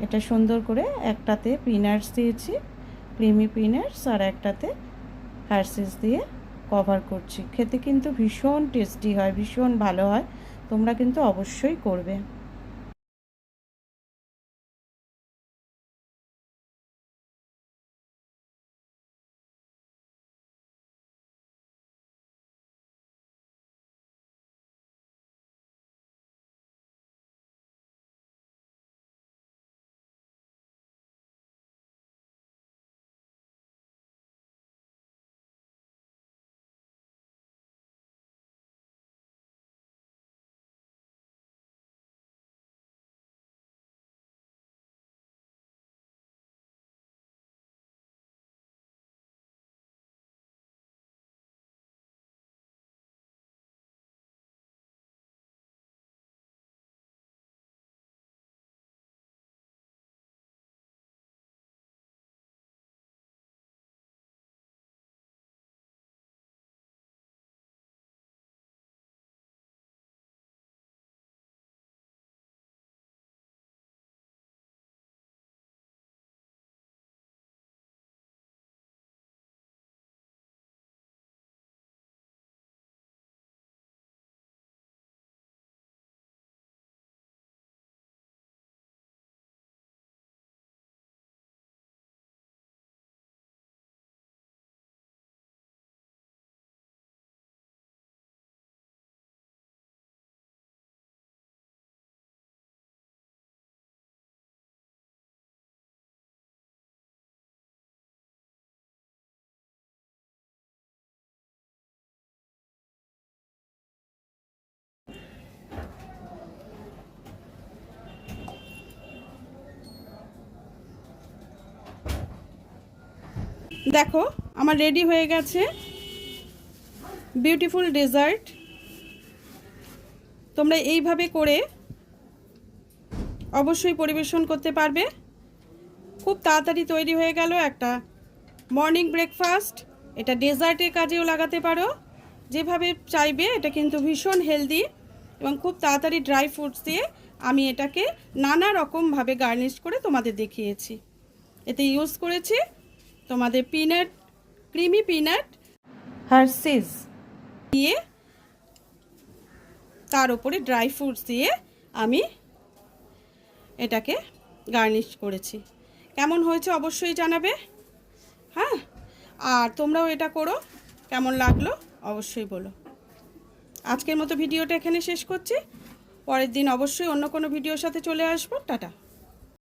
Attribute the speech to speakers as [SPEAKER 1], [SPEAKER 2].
[SPEAKER 1] এটা সুন্দর করে একটাতে পিনাটস দিয়েছি, ক্রিমি পিনাটস, আর একটাতে হার্সিস দিয়ে কভার করছি। খেতে কিন্তু ভীষণ টেস্টি হয়, ভীষণ ভালো হয়, তোমরা কিন্তু অবশ্যই করবে। দেখো আমার রেডি হয়ে গেছে বিউটিফুল ডেজার্ট। তোমরা এইভাবে করে অবশ্যই পরিবেশন করতে পারবে। খুব তাড়াতাড়ি তৈরি হয়ে গেল একটা মর্নিং ব্রেকফাস্ট। এটা ডেজার্টের কাজেও লাগাতে পারো, যেভাবে চাইবে। এটা কিন্তু ভীষণ হেলদি এবং খুব তাড়াতাড়ি ড্রাই ফ্রুটস দিয়ে আমি এটাকে নানা রকমভাবে গার্নিশ করে তোমাদের দেখিয়েছি। এতে ইউজ করেছি তোমাদের পিনাট, ক্রিমি পিনাট, হার্সিস দিয়ে, তার উপরে ড্রাই ফ্রুটস দিয়ে আমি এটাকে গার্নিশ করেছি। কেমন হয়েছে অবশ্যই জানাবে। হ্যাঁ, আর তোমরাও এটা করো, কেমন লাগলো অবশ্যই বলো। আজকের মতো ভিডিওটা এখানে শেষ করছি। পরের দিন অবশ্যই অন্য কোনো ভিডিওর সাথে চলে আসবো। টাটা।